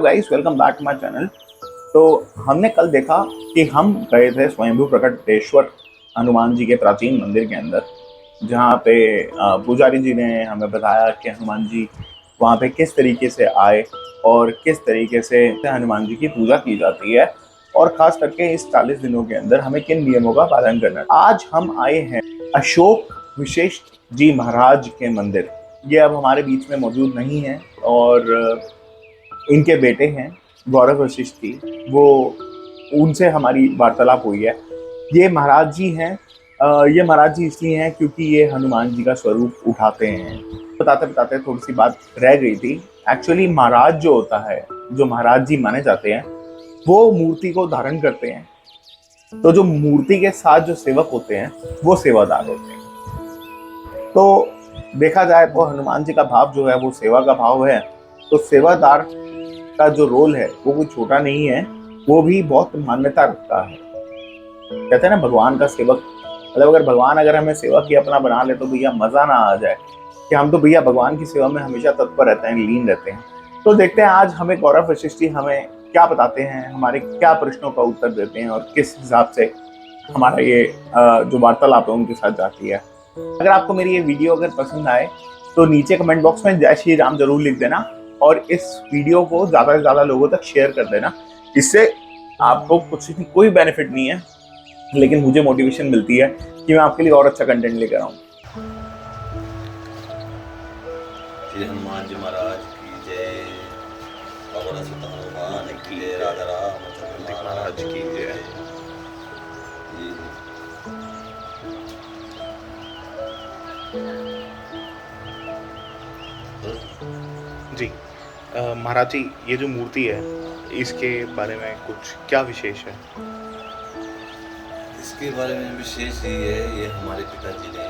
Guys welcome back to my channel. तो हमने कल देखा कि हम गए थे स्वयंभू प्रकटेश्वर हनुमान जी के प्राचीन मंदिर के अंदर, जहाँ पे पुजारी जी ने हमें बताया कि हनुमान जी वहाँ पे किस तरीके से आए और किस तरीके से हनुमान जी की पूजा की जाती है, और खास करके इस 40 दिनों के अंदर हमें किन नियमों का पालन करना है। आज हम आए हैं अशोक विशिष्ट जी महाराज के मंदिर। ये अब हमारे बीच में मौजूद नहीं है और इनके बेटे हैं गौरव वशिष्ठ जी, वो उनसे हमारी वार्तालाप हुई है। ये महाराज जी हैं। ये महाराज जी इसलिए हैं क्योंकि ये हनुमान जी का स्वरूप उठाते हैं। बताते बताते थोड़ी सी बात रह गई थी। एक्चुअली महाराज जो होता है, जो महाराज जी माने जाते हैं, वो मूर्ति को धारण करते हैं। तो जो मूर्ति के साथ जो सेवक होते हैं वो सेवादार होते हैं। तो देखा जाए तो हनुमान जी का भाव जो है वो सेवा का भाव है। तो सेवादार का जो रोल है वो कोई छोटा नहीं है, वो भी बहुत मान्यता रखता है। कहते हैं ना, भगवान का सेवक, मतलब अगर हमें सेवक ही अपना बना ले तो भैया मजा ना आ जाए कि हम तो भैया भगवान की सेवा में हमेशा तत्पर रहते हैं, लीन रहते हैं। तो देखते हैं आज हमें गौरव वशिष्ठ जी हमें क्या बताते हैं, हमारे क्या प्रश्नों का उत्तर देते हैं और किस हिसाब से हमारा ये जो वार्तालाप है उनके साथ जाती है। अगर आपको मेरी ये वीडियो अगर पसंद आए तो नीचे कमेंट बॉक्स में जय श्री राम जरूर लिख देना और इस वीडियो को ज़्यादा से ज़्यादा लोगों तक शेयर कर देना। इससे आपको कोई बेनिफिट नहीं है, लेकिन मुझे मोटिवेशन मिलती है कि मैं आपके लिए और अच्छा कंटेंट लेकर आऊँ। श्री हनुमान जी महाराज की जय। पवन सुत हनुमान की जय। राधा राम महाराज की जय। जी महाराज जी, ये जो मूर्ति है इसके बारे में कुछ क्या विशेष है? इसके बारे में विशेष ये है, ये हमारे पिताजी ने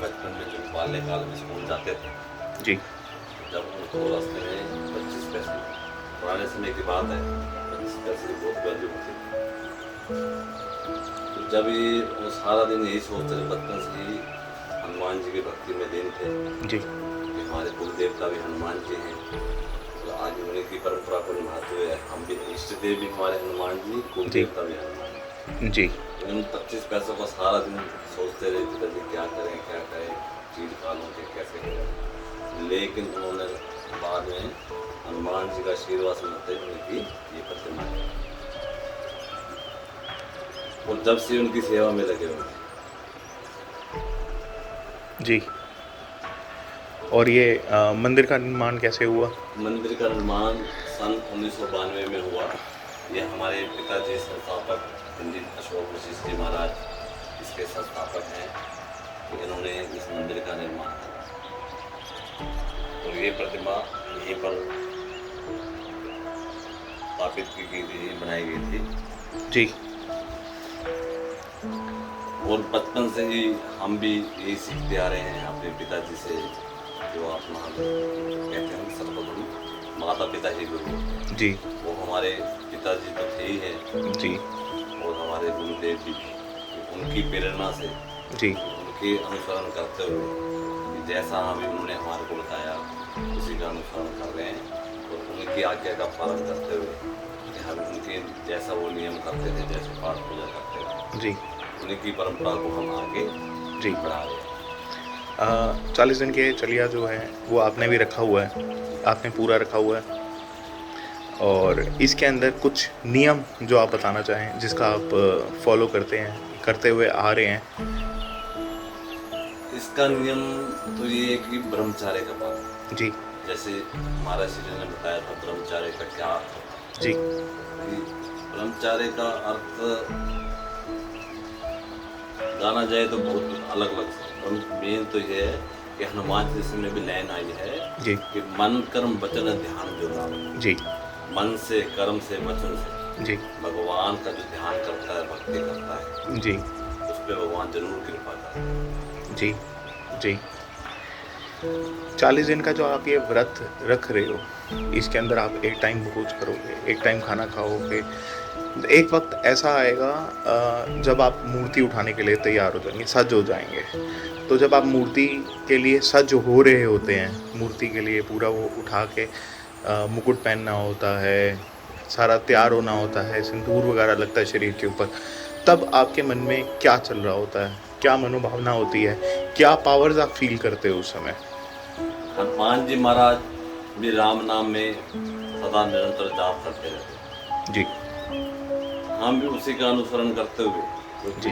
बचपन में जब बाल्यकाल में स्कूल जाते थे जी, जब उनको रास्ते में 25 पैसे, पुराने समय की बात है, 25 पैसे की बहुत वैल्यू होती थी। तो जब ये वो सारा दिन यही सोचते थे, बचपन से ही हनुमान जी की भक्ति में लीन थे जी, कि हमारे कुल देवता भी हनुमान जी हैं। तो आज उन्हीं की परंपरा को निभाते हुए हम भी, इष्ट देव भी हमारे हनुमान जी, कुल देवता भी हनुमान जी। उन 25 पैसों को सारा दिन सोचते रहे पिताजी क्या करें चीज कालों के कैसे करें। लेकिन उन्होंने बाद में हनुमान जी का आशीर्वाद मिलते उनकी ये प्रतिमा है और जब से उनकी सेवा में लगे हुए जी। और ये मंदिर का निर्माण कैसे हुआ? मंदिर का निर्माण सन 1992 में हुआ। ये हमारे पिताजी संस्थापक पंडित अशोक वशिष्ठ जी महाराज इसके संस्थापक हैं। तो इन्होंने इस मंदिर का निर्माण किया। तो ये प्रतिमा यहीं पर स्थापित की गई थी, बनाई गई थी जी। और बचपन से ही हम भी यही सीखते आ रहे हैं अपने पिताजी से, जो अपना कहते हैं सर्वगुरु, माता पिता ही गुरु जी। वो हमारे पिताजी तो थे ही हैं जी। और हमारे गुरुदेव भी थे। उनकी प्रेरणा से जी। उनके अनुसरण करते हुए जैसा अभी उन्होंने हमारे को बताया उसी का अनुसरण कर रहे हैं और उनकी आज्ञा का पालन करते हुए हम उनके जैसा वो नियम करते थे, जैसे पाठ पूजा करते थे जी, उनकी परंपरा को हम आगे जी बढ़ा रहे हैं। 40 दिन के चलिया जो है वो आपने भी रखा हुआ है, आपने पूरा रखा हुआ है, और इसके अंदर कुछ नियम जो आप बताना चाहें जिसका आप फॉलो करते हैं, करते हुए आ रहे हैं। इसका नियम तो ये है कि ब्रह्मचार्य का पालन। जी। जैसे महाराज श्री ने बताया था ब्रह्मचार्य का क्या अर्थ है। जी। ब्रह्मचार्य का अर्थ जाना जाए तो बहुत अलग अलग। मेन तो ये है कि हनुमान जी में भी लाइन आई है जी कि मन कर्म वचन ध्यान जो लाओ। जी। मन से, कर्म से, वचन से जी। भगवान का जो ध्यान करता है, भक्ति करता है, जी। उस पर भगवान जरूर कृपा करें। जी। जी। 40 दिन का जो आप ये व्रत रख रहे हो, इसके अंदर आप एक टाइम भोज करोगे, एक टाइम खाना खाओगे। एक वक्त ऐसा आएगा जब आप मूर्ति उठाने के लिए तैयार हो जाएंगे, सज हो जाएंगे। तो जब आप मूर्ति के लिए सज हो रहे होते हैं, मूर्ति के लिए पूरा वो उठा के मुकुट पहनना होता है, सारा तैयार होना होता है, सिंदूर वगैरह लगता है शरीर के ऊपर, तब आपके मन में क्या चल रहा होता है, क्या मनोभावना होती है, क्या पावर्स आप फील करते हो उस समय? हनुमान जी महाराज भी राम नाम में सदा निरंतर जाप करते रहते। जी हम भी उसी का अनुसरण करते हुए, क्योंकि जी।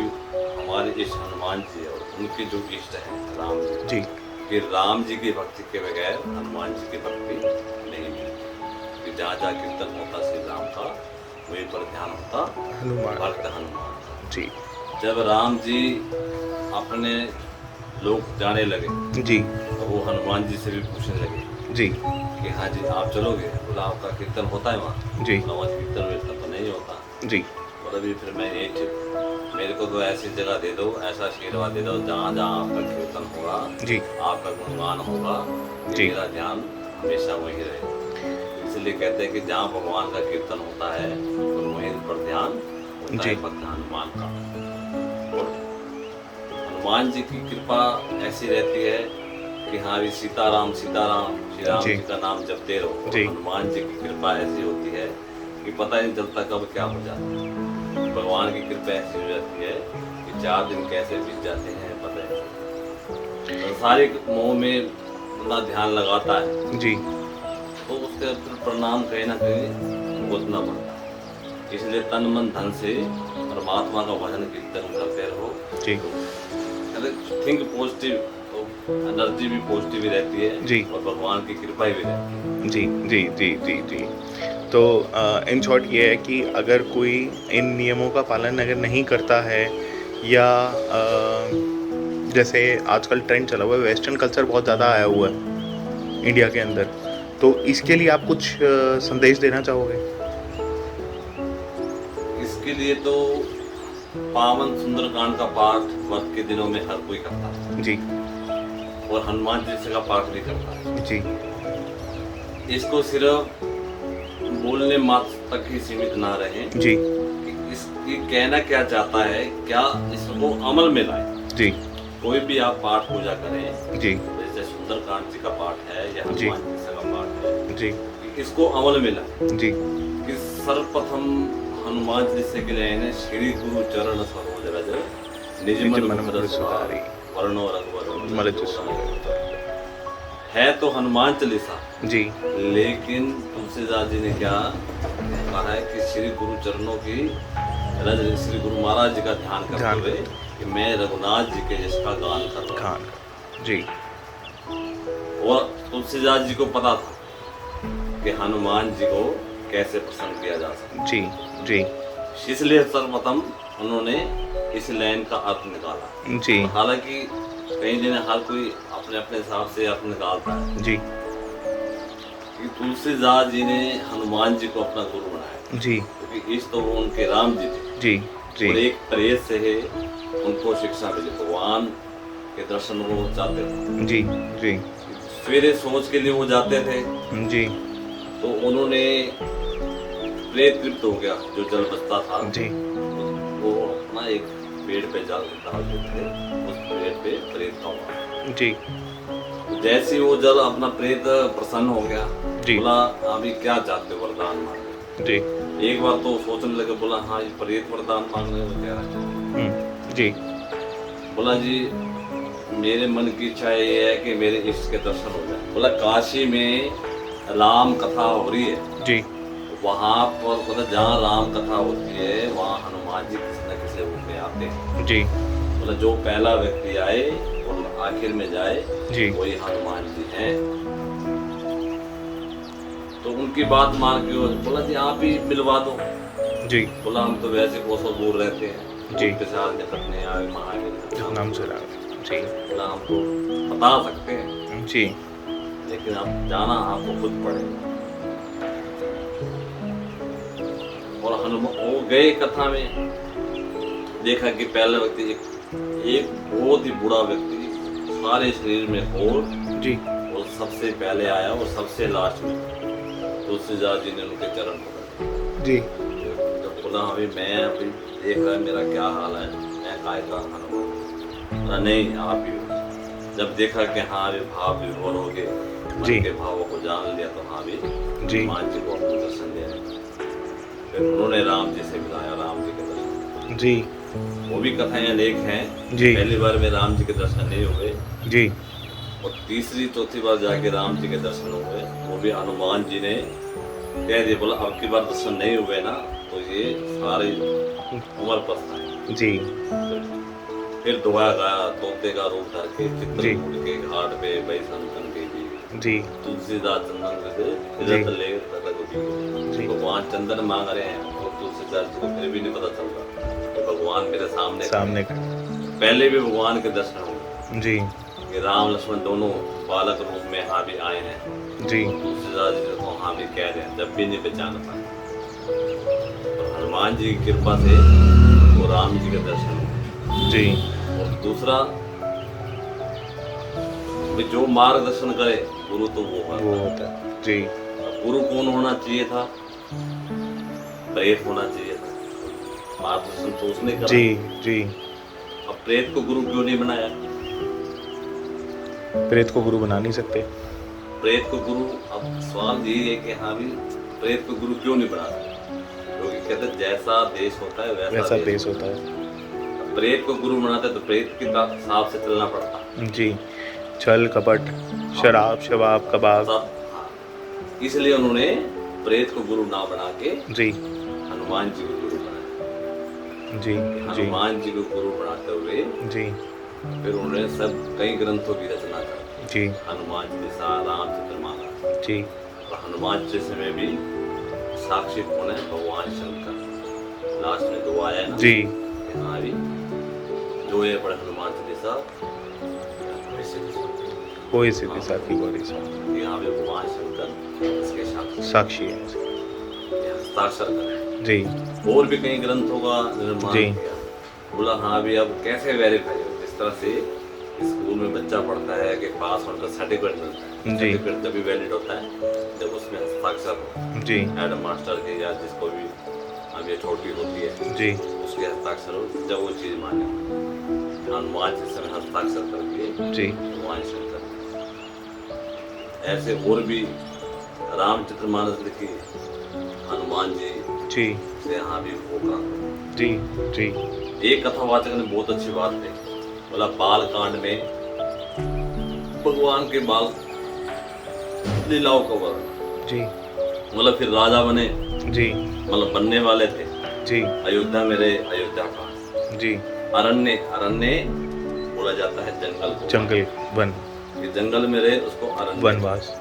हमारे इष्ट हनुमान जी और उनके जो इष्ट हैं राम जी, जी कि राम जी की भक्ति के बगैर हनुमान जी की भक्ति नहीं मिलती। कि जहाँ जहाँ कीर्तन होता श्री राम का, वहीं पर ध्यान होता हनुमान। भक्त हनुमान का। जी जब राम जी अपने लोग जाने लगे जी तो वो हनुमान जी से भी पूछने लगे जी कि हाँ जी आप चलोगे? बोला आपका कीर्तन होता है वहाँ? जी बोला वहाँ कीर्तन में इतना तो नहीं होता। जी बोला भी फिर मैं यही चुप, मेरे को तो ऐसी जगह दे दो, ऐसा आशीर्वाद दे दो जहाँ जहाँ आपका कीर्तन होगा, जी आपका गुणगान होगा, कि जी। मेरा ध्यान हमेशा वही रहे। इसलिए कहते हैं कि जहाँ भगवान का कीर्तन होता है तो वहीं पर ध्यान होता जी। है भक्त हनुमान का। और हनुमान जी की कृपा ऐसी रहती है कि हाँ भी सीताराम सीताराम श्री राम जी। जी का नाम जपते रहो। और जी। हनुमान जी की कृपा ऐसी होती है कि पता ही नहीं चलता कब क्या हो जाता है। भगवान की कृपा ऐसी हो जाती है कि 4 दिन कैसे बीत जाते हैं पता ही नहीं चलता। संसारिक मोह में अपना ध्यान लगाता है जी तो उसके फिर प्रणाम कहीं ना कहीं भुगतना पड़ता है। इसलिए तन मन धन से परमात्मा का भजन कीर्तन करते रहो। जी थिंक पॉजिटिव, एनर्जी भी पॉजिटिव ही रहती है जी। और भगवान की कृपा भी रहती है। जी जी जी जी जी। तो इन शॉर्ट ये है कि अगर कोई इन नियमों का पालन अगर नहीं करता है, या जैसे आजकल ट्रेंड चला हुआ है, वेस्टर्न कल्चर बहुत ज़्यादा आया हुआ है इंडिया के अंदर, तो इसके लिए आप कुछ संदेश देना चाहोगे? इसके लिए तो पावन सुंदरकांड का पाठ व्रत के दिनों में हर कोई करता है जी और हनुमान चालीसा का पाठ भी करता है। जी इसको सिर्फ बोलने मात्र तक ही सीमित ना रहे जी कि इसकी कहना क्या चाहता है, क्या इसको अमल में लाए। जी कोई भी आप पाठ पूजा करें, जी जैसे सुंदरकांड जी का पाठ है या जी। हनुमान चालीसा का पाठ है, जी कि इसको अमल में लाए। जी कि सर्वप्रथम हनुमान चालीसा के लिए श्री गुरु चरण सरोज रज निज मन मुकुर सुधारी वर्णो रघुवर मलय जसु। है तो हनुमान चालीसा, जी लेकिन तुलसीदास जी ने क्या कहा है कि श्री गुरु चरणों की रज श्री गुरु महाराज जी का ध्यान करते ध्यान हुए कि मैं रघुनाथ जी के जिसका गान कर रहा खान। जी हूँ। और तुलसीदास जी को पता था कि हनुमान जी को कैसे प्रसन्न किया जा सकता जी जी है। इसलिए सर्वप्रथम उन्होंने इस लाइन का अर्थ निकाला। जी हालांकि कई दिन हर कोई अपने अपने हिसाब से अर्थ निकालता है जी कि तुलसीदास जी ने हनुमान जी को अपना गुरु बनाया, जी क्योंकि इस तो वो उनके राम जी थे जी और जी एक प्रेत से ही उनको शिक्षा मिली। भगवान के दर्शन वो चाहते थे, जी जी सवेरे सोच के लिए वो जाते थे जी तो उन्होंने प्रेत तृप्त हो गया, जो जल बचता था जी वो अपना एक पेड़ पे जल डाल देते थे, उस पेड़ पे प्रेत का हुआ। जी जैसे ही वो जल अपना प्रेत प्रसन्न हो गया, जी। बोला अभी क्या चाहते हो वरदान मांगे। जी एक बार तो सोचने लगे, बोला हाँ ये प्रेत वरदान मांगने को कह रहा है। जी बोला जी मेरे मन की इच्छा ये है कि मेरे इष्ट के दर्शन हो जाए। बोला काशी में राम कथा हो रही है, जी वहाँ पर मतलब जहाँ राम कथा होती है वहाँ हनुमान जी किसी न किसी रूप में आते हैं। जी बोला जो पहला व्यक्ति आए और आखिर में जाए जी वही हनुमान जी हैं। तो उनकी बात मान के बोला जी आप ही मिलवा दो। जी बोला हम तो वैसे कोसों दूर रहते हैं, जी। उनके साथ निपटने आए महावीर नाम से राम। जी बोला हम तो बता सकते हैं जी लेकिन आप जाना आपको खुद पड़ेगा। और हनुमान वो गए कथा में, देखा कि पहला व्यक्ति एक बहुत ही बुरा व्यक्ति सारे शरीर में और जी वो सबसे पहले आया और सबसे लास्ट में। तुलसीदास जी ने उनके चरण पकड़े। जी जब बोला अभी मैं अभी देख रहा है मेरा क्या हाल है, मैं काय का हनुमान। बोला नहीं आप ही हो। जब देखा कि हाँ अभी भाव विभोर हो गए, मन जी। के भावों को जान लिया तो हाँ भी जी। हनुमान जी को अपने दर्शन दे रहे थे। फिर उन्होंने राम जी से मिलाया, राम जी के दर्शन। जी वो भी कथाएं अनेक हैं। जी। पहली बार में राम जी के दर्शन नहीं हुए, जी और तीसरी चौथी बार जाके राम जी के दर्शन हुए। वो भी हनुमान जी ने कह दिया, बोला अब की बार दर्शन नहीं हुए ना तो ये सारी उम्र पछताएंगे। जी फिर दुआ गाया, तोते का रूप धर के, जी। चित्रकूट के घाट पे बैसन के जी, जी तुलसीदास चंदन से जी। रत ले रघुबीर। जी। भगवान चंदन मांग रहे हैं और तुलसीदास जी को फिर भी नहीं पता चलता कि भगवान मेरे सामने सामने खड़े हैं। पहले भी भगवान के दर्शन हुए जी कि राम लक्ष्मण दोनों बालक रूप में यहाँ भी आए हैं। जी तुलसीदास जी को हाँ भी कह रहे हैं, जब भी नहीं पहचान पाए। तो हनुमान जी की कृपा से वो राम जी के दर्शन हुए। जी और दूसरा भी जो मार्गदर्शन करे गुरु तो वो है। वो होता है। जी अब गुरु कौन होना चाहिए था? प्रेत होना चाहिए था। मार्गदर्शन तो उसने करा। जी जी। अब प्रेत को गुरु क्यों नहीं बनाया? प्रेत को गुरु बना नहीं सकते। प्रेत को गुरु, अब सवाल यही है कि हाँ भी प्रेत को गुरु क्यों नहीं बनाते? क्योंकि कहते हैं, जैसा देश होता है वैसा देश होता है। प्रेत को गुरु बनाते तो प्रेत के हिसाब से चलना पड़ता। जी। छल कपट, शराब शबाब कबाब। सब हाँ। इसलिए उन्होंने प्रेत को गुरु ना बना के जी हनुमान जी को गुरु बनाया। जी जी हनुमान जी को गुरु बनाते हुए जी फिर उन्होंने सब कई ग्रंथों की रचना की। जी हनुमान चालीसा, रामचरितमानस। जी और हनुमान चालीसा में भी साक्षी कौन है? भगवान शंकर। लास्ट में दो आया ना जी कि हाँ भी जो ये पढ़े हनुमान चालीसा कोई से भी साथी बड़ी सा यहाँ भी भगवान शंकर इसके साक्षी है। ये हस्ताक्षर करें। जी और भी कई ग्रंथों का निर्माण जी। किया। बोला हाँ भी अब कैसे वेरीफाई हो? जिस तरह से स्कूल में बच्चा पढ़ता है कि पास होने का सर्टिफिकेट मिलता है, जी। सर्टिफिकेट तभी वैलिड होता है जब उसमें हस्ताक्षर हो। जी हेड मास्टर के या जिसको भी अब ये छोटी होती है जी उसके हस्ताक्षर हो, जब वो चीज़ मान्य हो। हनुमान जी से हस्ताक्षर करके जी भगवान शंकर। ऐसे और भी रामचरितमानस लिखी हनुमान जी जी से हाँ भी वो करा। जी जी एक कथावाचक ने बहुत अच्छी बात कही। बोला बाल कांड में भगवान के बाल लीलाओं का वर्णन। जी मतलब फिर राजा बने, जी मतलब बनने वाले थे। जी अयोध्या में रहे, अयोध्या कांड। जी अरण्य, अरण्य बोला जाता है जंगल को। जंगल वन ये जंगल में रहे उसको अरण्य। वनवास।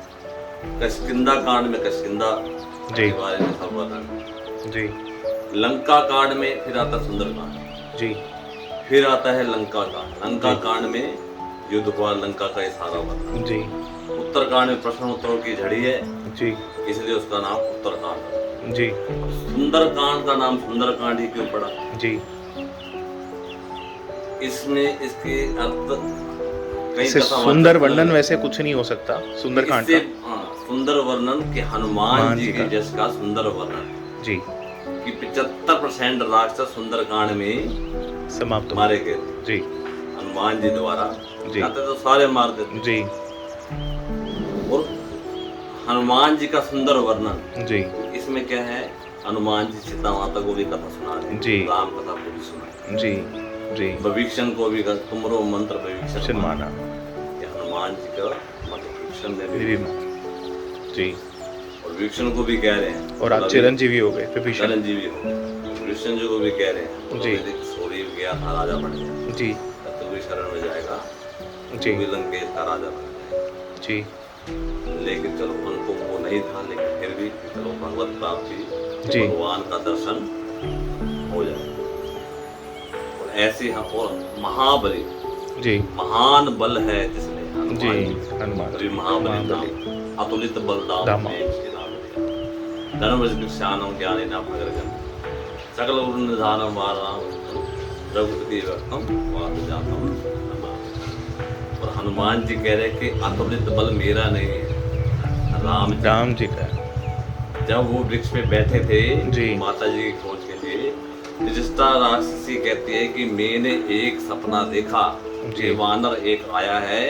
किष्किंधा कांड में किष्किंधा जी के बारे में सब वर्णन। जी लंका कांड में फिर आता सुंदर कांड। जी फिर आता है लंका कांड। लंका कांड में युद्ध हुआ, लंका का ये सारा वर्णन। जी उत्तरकांड में प्रश्न उत्तरों की झड़ी है, जी इसलिए उसका नाम उत्तरकांड। जी सुंदरकांड का नाम सुंदरकांड ही क्यों पड़ा? जी इसमें इसके अर्थ कई इससे कथावाचक सुंदर वर्णन वैसे कुछ नहीं हो सकता सुंदरकांड इससे का। सुंदर वर्णन कि हनुमान हनुमान जी जी के का। जस का सुंदर वर्णन जी कि 75% राक्षस सुंदरकांड में समाप्त हो। मारे गए जी हनुमान जी द्वारा। जी। जाते तो सारे मार देते। जी और हनुमान जी का सुंदर वर्णन जी इसमें क्या है? हनुमान जी सीता माता को भी कथा सुना रहे हैं, जी। राम कथा को भी सुना, जी जी भविष्यन को भी तुमरो मंत्र भविष्यन शन माना ये हनुमान जी का मंत्र भविष्यन में भी। भी माना। जी और विभीषण को भी कह रहे हैं। और आप चिरंजीवी हो गए विभीषण। चिरंजीवी हो गए। विभीषण जी को भी कह रहे हैं जी। सोरी गया था राजा बन गया, जी तो भी शरण में जाएगा, जी भी लंकेश का राजा बन जाएगा। जी लेकिन चलो उनको वो नहीं था, लेकिन फिर भी चलो भगवत प्राप्ति, जी। भगवान का दर्शन हो जाए। और ऐसे हम और महाबली जी महान बल है जिसमें जी हनुमान हनुमान जी। महाबली नाम अतुलित बलदाम दामा। में इसके नाम दिया। धर्म ज्ञानम ज्ञानिना भगरगन सकल गुण निधानम वाराम रघुपति व्यक्तम वाद जातम नमामि। और हनुमान जी कह रहे कि अतुलित बल मेरा नहीं है, राम जी का। जब वो वृक्ष पे बैठे थे जी। माता जी की खोज के लिए, युधिष्ठिर राक्षसी कहती है कि मैंने एक सपना देखा जी। कि वानर एक आया है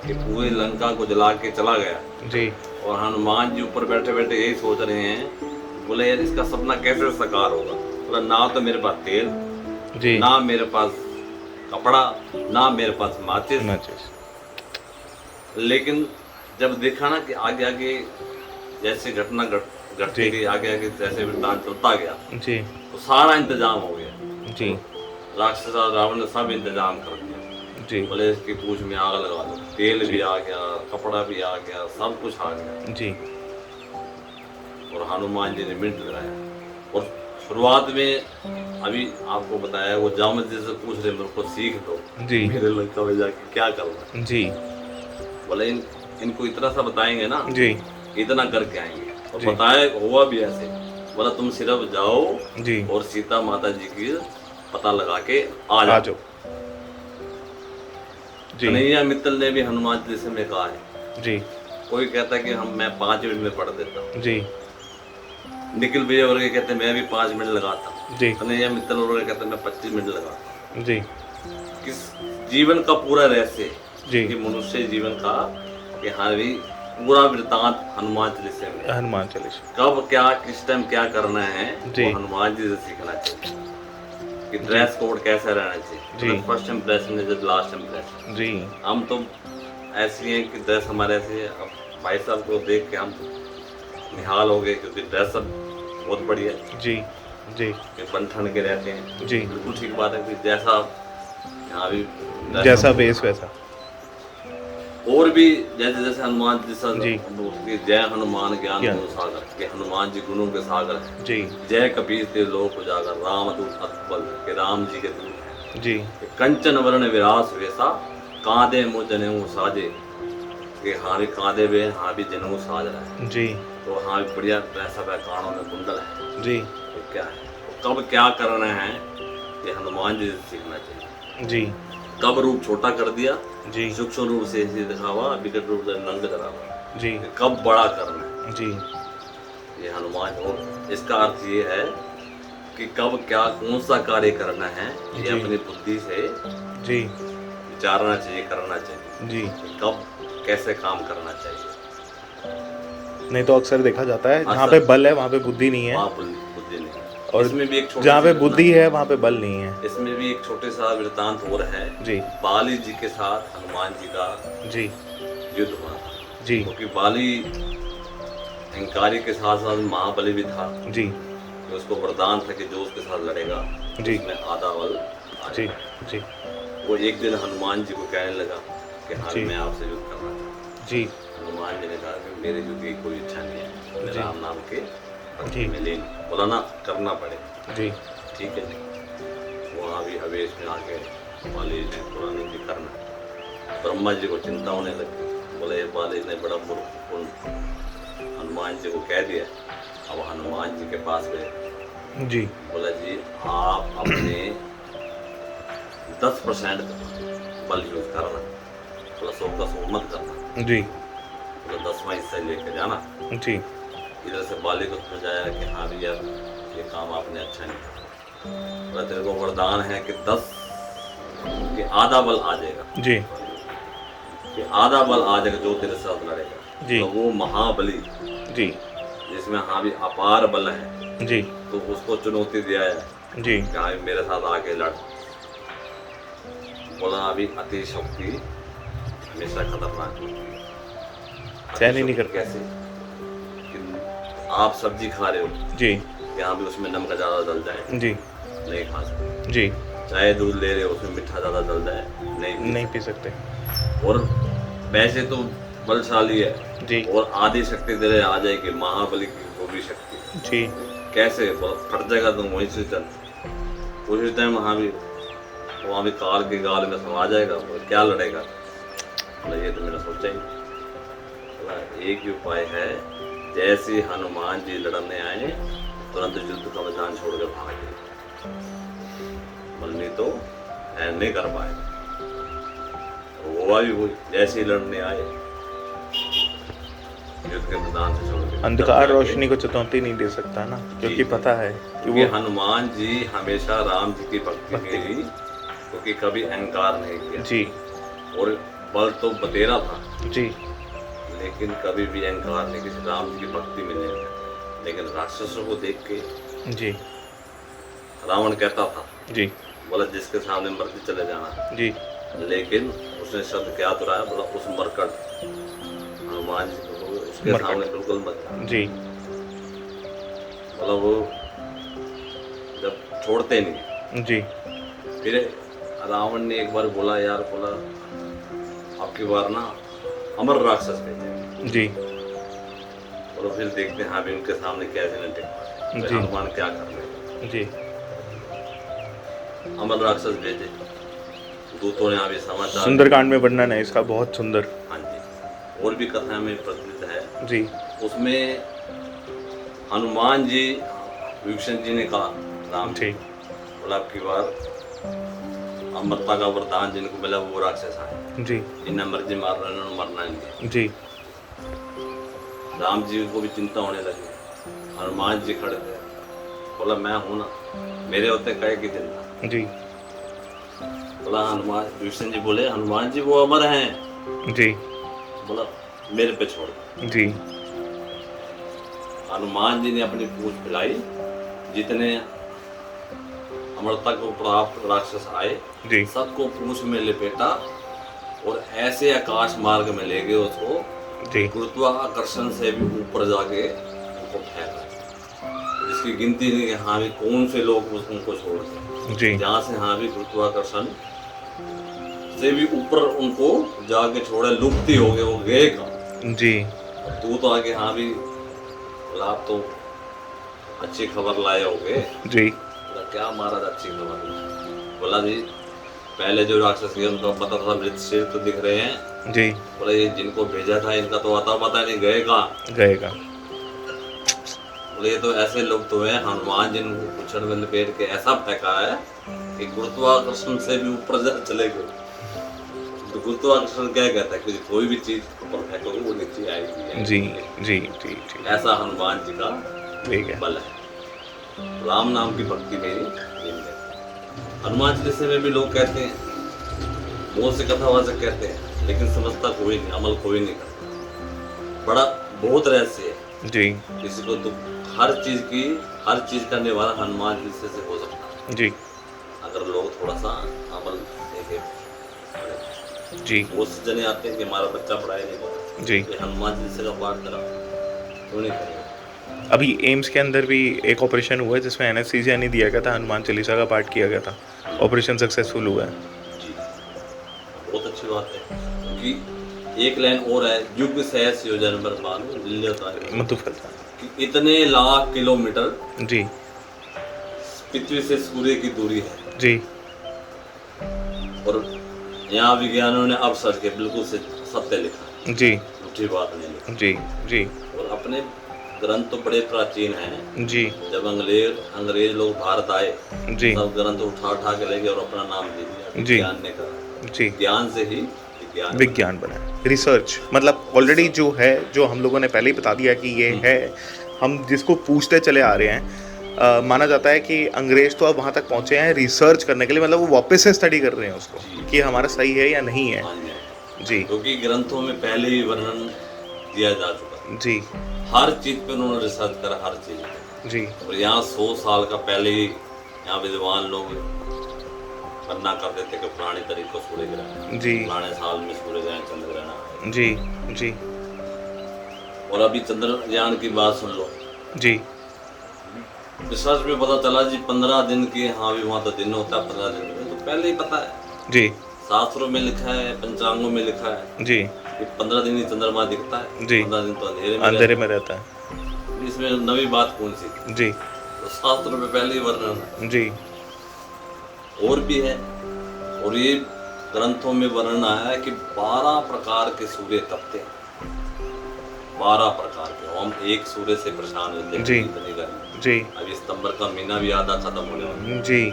कि पूरी लंका को जला के चला गया जी और हनुमान जी ऊपर बैठे बैठे यही सोच रहे हैं, बोले यार इसका सपना कैसे साकार होगा। बोला ना तो मेरे पास तेल, जी ना मेरे पास कपड़ा, ना मेरे पास माचिस। माचिस। लेकिन जब देखा ना कि आगे आगे जैसे घटना घटती जी। गई, आगे आगे जैसे वृत्तांत चलता गया, जी तो सारा इंतजाम हो गया। जी राक्षस और रावण ने सब इंतजाम कर दिया। जी बोले इसकी पूंछ में आग लगा दो, तेल भी आ गया, कपड़ा भी आ गया, सब कुछ आ गया। जी और हनुमान जी ने मिनट लगाया। और शुरुआत में अभी आपको बताया, वो जामवंत जी से पूछ रहे मेरे को सीख दो, जी मेरे लंका में जाके क्या करना। जी बोले इनको इतना सा बताएंगे ना, जी इतना करके आएंगे। और जी। बताया हुआ भी ऐसे। बोला तुम सिर्फ जाओ जी और सीता माता जी की पता लगा के आ आ जाओ। जाओ। जी कन्हैया मित्तल ने भी हनुमान चालीसा में कहा है। जी कोई कहता है कि मैं 5 मिनट में पढ़ देता हूँ। जी निखिल विजय वर्ग कहते हैं मैं भी 5 मिनट लगाता हूँ। जी कन्हैया मित्तल वर्ग कहते हैं मैं 25 मिनट लगाता हूँ। जी किस जीवन का पूरा रहस्य जी कि मनुष्य जीवन का, कि हाँ भी पूरा वृत्तांत हनुमान चालीसा में। हनुमान चालीसा। कब क्या किस टाइम क्या करना है जी। वो हनुमान जी से सीखना चाहिए। कि ड्रेस कोड कैसा रहना चाहिए, जी। First impression is last impression. जी हम तो ऐसी हैं कि ड्रेस हमारे ऐसी है। अब भाई साहब को देख के हम निहाल हो गए, क्योंकि ड्रेस सब बहुत बढ़िया है, जी जी कि बन-ठन के रहते हैं। जी। बिल्कुल ठीक बात है कि जैसा यहाँ भी ड्रेस जैसा सब बेस वैसा। और भी जैसे जैसे हनुमान जी जी। की जय हनुमान ज्ञान ज्ञान। गुण सागर, कि हनुमान जी गुणों के सागर हैं। जी जय कबीर ते लोक उजागर, राम दूत अतबल, कि राम जी के दूत हैं। जी कि कंचन वर्ण विरास वेसा, कांधे मुँह जनेऊ साजे, कि हाँ भी कांधे में हाँ भी जनेऊ साज रहा है। जी तो हाँ भी बढ़िया पैसा वह कानों में कुंडल है। जी तो क्या है, तो कब क्या करना है ये हनुमान जी से सीखना चाहिए। जी कब रूप छोटा कर दिया, जी सूक्ष्म रूप से ऐसे दिखावा, विकट रूप से नंग करावा। जी कि कब बड़ा करना है जी ये हनुमान। और इसका अर्थ ये है कि कब क्या कौन सा कार्य करना है ये जी। अपनी बुद्धि से जी विचारना चाहिए, करना चाहिए। जी। कि कब कैसे काम करना चाहिए। नहीं तो अक्सर देखा जाता है जहाँ अक्सर। पे बल है वहाँ पे बुद्धि नहीं है, वहाँ बुद्धि नहीं है। और इसमें भी एक छोटी जहाँ सी पे बुद्धि है वहाँ पे बल नहीं है। इसमें भी एक छोटे सा वृत्तांत और है। जी बाली जी के साथ हनुमान जी का जी युद्ध हुआ था। जी क्योंकि बाली अहंकारी के साथ साथ महाबली भी था। जी कि उसको वरदान था कि जो उसके साथ लड़ेगा जी उसमें आधा बल जी आएगा। जी वो एक दिन हनुमान जी को कहने लगा कि हाँ जी। मैं आपसे युद्ध करना चाहता जी हूँ। हनुमान जी ने कहा कि मेरे युद्ध की कोई इच्छा नहीं है, मैं जी। राम नाम के भक्ति जी। में लेंगे। बोला ना करना पड़ेगा। जी ठीक है। वहाँ भी हवेश में आके बाली ने पुरानी जी करना। ब्रह्मा जी को चिंता होने लगी। बोले बाली ने बड़ा मूर्खपूर्ण हनुमान जी को कह दिया। अब हनुमान जी के पास गए। जी बोला जी आप अपने 10% बल यूज करना, बोला 100 का 100 मत करना। जी बोला 10वां हिस्सा लेके जाना। जी इधर से बाली को समझाया कि हाँ भैया ये काम आपने अच्छा नहीं किया। बोला तेरे को वरदान है कि 10 कि आधा बल आ जाएगा, जी कि आधा बल आ जाएगा जो तेरे साथ लड़ेगा। जी। तो वो महाबली जी जिसमें हाँ भी अपार बल है, जी तो उसको चुनौती दिया है जी कि हाँ मेरे साथ आके लड़। बोला अभी अति शक्ति हमेशा खतरनाक होती है। सहन ही नहीं अति शक्ति कर कैसे कि आप सब्जी खा रहे हो, जी यहाँ भी उसमें नमक ज़्यादा डल जाए जी नहीं खा सकते। जी चाय दूध ले रहे हो उसमें मीठा ज़्यादा डल जाए नहीं पी सकते। और वैसे तो बलशाली है जी और आधी शक्ति तेरे आ जाएगी, महाबली की वो भी शक्ति। जी कैसे फट जाएगा तुम वहीं से चल। उसी टाइम वहाँ भी कार के गाल में समा जाएगा। और क्या लड़ेगा। बोला ये तो मैंने सोचा ही। बोला एक ही उपाय है, जैसे हनुमान जी लड़ने आए तुरंत युद्ध का मैदान छोड़ के भाग गए। बोला नहीं तो नहीं कर पाए। हुआ भी वही, जैसे ही लड़ने आए युद्ध के मैदान से छोड़ के अंधकार रोशनी को चुनौती नहीं दे सकता ना, क्योंकि जी। पता है कि क्योंकि वो हनुमान जी हमेशा राम जी की भक्ति में ही, क्योंकि कभी अहंकार नहीं किया। जी और बल तो बतेरा था, जी लेकिन कभी भी अहंकार नहीं, किसी राम जी की भक्ति में नहीं। लेकिन राक्षसों को देख के जी रावण कहता था, जी बोला जिसके सामने मर्जी चले जाना, जी लेकिन उसने शब्द क्या दोहराया, बोला उस मरकट हनुमान जी को उसके मरकट। सामने बिल्कुल मत जाना। जी बोला वो जब छोड़ते नहीं। जी फिर रावण ने एक बार बोला, यार बोला आपकी बार ना अमर राक्षस भेजे। जी बोलो फिर देखते हैं अभी उनके सामने कैसे न टिक पाते, तो जी। हनुमान क्या कर रहे हैं। जी अमर राक्षस भेजे, दूतों ने अभी समाचार। सुंदरकांड में वर्णन है इसका बहुत सुंदर। हाँ जी, और भी कथाएं में प्रचलित है। जी उसमें हनुमान जी विभीषण जी ने कहा राम जी, जी बोला आपकी बार अमरता का वरदान जिनको मिला वो राक्षस आए, जी जिन्हें मर्जी मार रहे हैं उन्होंने मरना नहीं। जी राम जी को भी चिंता होने लगी। हनुमान जी खड़े थे, बोला मैं हूं ना, मेरे होते कहे की चिंता। जी बोला हनुमान, विभीषण जी बोले हनुमान जी वो अमर हैं। जी बोला मेरे पे छोड़ दो। जी हनुमान जी ने अपनी पूंछ फैलाई, जितने अमरता को प्राप्त राक्षस आए जी सबको पूंछ में लिपेटा और ऐसे आकाश मार्ग में ले गए उसको, जी गुरुत्वाकर्षण से भी ऊपर जाके उनको फेंका, जिसकी गिनती नहीं कि हाँ भी कौन से लोग उनको छोड़ते। जी जहाँ से हाँ भी गुरुत्वाकर्षण से भी ऊपर उनको जाके छोड़े, लुप्त ही हो गए, वो गए कहाँ। जी तू तो आगे हाँ भी आप तो अच्छी खबर लाए होगे। जी बोला क्या महाराज अच्छी खबर। बोला जी पहले जो राक्षस थे उनका पता था, मृत शरीर तो दिख रहे हैं। जी बोला ये जिनको भेजा था इनका तो अता पता नहीं गए कहाँ। गएगा। बोले ये तो ऐसे लोग तो हैं, हनुमान जिनको पुछड़ में लपेट के ऐसा फेंका है कि गुरुत्वाकर्षण से भी ऊपर जा चले गए। तो गुरुत्वाकर्षण क्या कहता है कि कोई भी चीज ऊपर फेंकोगे वो नीचे आएगी। जी जी जी जी ऐसा हनुमान जी का ठीक है। बल है। राम नाम की भक्ति में हनुमान चालीसा में भी लोग कहते हैं, बहुत से कथावाचक कहते हैं, लेकिन समझता कोई नहीं, अमल कोई नहीं करता। बड़ा बहुत रहस्य है। जी किसी को तो हर चीज का निवारण हनुमान चालीसा से हो सकता है, जी अगर लोग थोड़ा सा अमल देखे। जी बहुत से जने आते हैं कि हमारा बच्चा पढ़ाई नहीं होता, जी ये हनुमान चालीसा का पाठ करा, क्यों नहीं करेगा। अभी एम्स के अंदर भी एक ऑपरेशन हुआ है जिसमें एनेस्थीसिया नहीं दिया गया था, हनुमान चालीसा का पाठ किया गया था, ऑपरेशन सक्सेसफुल हुआ है। जी बहुत अच्छी बात है, क्योंकि एक लाइन और है, युग सहस योजन बरमान दिल्ली मधुफल कि इतने लाख किलोमीटर जी पृथ्वी से सूर्य की दूरी है, जी और यहाँ विज्ञानियों ने अब सर्च के बिल्कुल से सत्य लिखा, जी झूठी बात नहीं लिखी। जी जी और अपने ग्रंथ तो बड़े प्राचीन हैं। जी जब अंग्रेज लोग भारत आए, जी सब ग्रंथ उठा के ले गए और अपना नाम दे दिया, जी। ज्ञान ने कहा। जी ज्ञान से ही विज्ञान बना, रिसर्च मतलब ऑलरेडी जो है, जो हम लोगों ने पहले ही बता दिया कि ये है, हम जिसको पूछते चले आ रहे हैं। माना जाता है कि अंग्रेज तो अब वहाँ तक पहुँचे हैं रिसर्च करने के लिए, मतलब वो वापस से स्टडी कर रहे हैं उसको कि हमारा सही है या नहीं है। जी क्योंकि ग्रंथों में पहले ही वर्णन दिया जा चुका, जी हर चीज पे उन्होंने रिसर्च करा, हर चीज पे। जी और यहाँ 100 साल का पहले ही यहाँ विद्वान लोग बनना करते थे कि पुरानी तारीख को सूर्य ग्रहण, जी पुराने साल में सूर्य ग्रहण चंद्र ग्रहण आए। जी जी और अभी चंद्रयान की बात सुन लो, जी रिसर्च में पता चला जी 15 दिन की, हाँ भी वहाँ तो दिन होता है 15 दिन में, तो पहले ही पता है, जी शास्त्रों में लिखा है, पंचांगों में लिखा है जी कि 15 दिन ही चंद्रमा दिखता है, जी। 15 दिन तो अंधेरे में अंधेरे में रहता है। रहता है। इसमें नवी बात कौन सी? जी तो शास्त्रों में पहले ही वर्णन है। जी और भी है, और ये ग्रंथों में वर्णन आया है कि 12 प्रकार के सूर्य तपते हैं, 12 प्रकार के। हम एक सूर्य से परेशान होते हैं जी। इतनी गर्मी। जी अभी सितंबर का महीना भी आधा खत्म होने वाला है, जी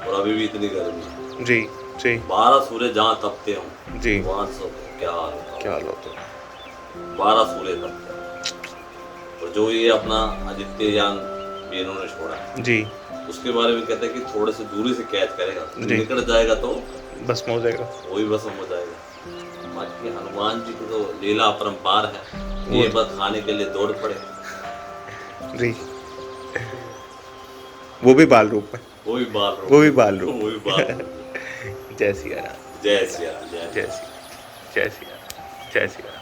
और अभी भी इतनी गर्मी है। जी जी 12 सूर्य जहाँ तपते हों, जी वहाँ सब क्या हाल होता क्या हाल होता है। है। 12 सूर्य तपते हैं। और जो ये अपना आदित्ययान भी इन्होंने छोड़ा, जी उसके बारे में कहते हैं कि थोड़े से दूरी से कैच करेगा, जी। निकल जाएगा तो भस्म हो जाएगा। वही भस्म हो जाएगा। बाकी हनुमान जी की तो लीला अपरंपार है, ये बस खाने के लिए दौड़ पड़े, जी, वो भी बाल रूप में, वो भी बाल वो भी बाल रूप वो भी बाल रूप। जय सिया राम, जय श्री राम, जय जय सिया, जय सिया राम, जय सिया राम।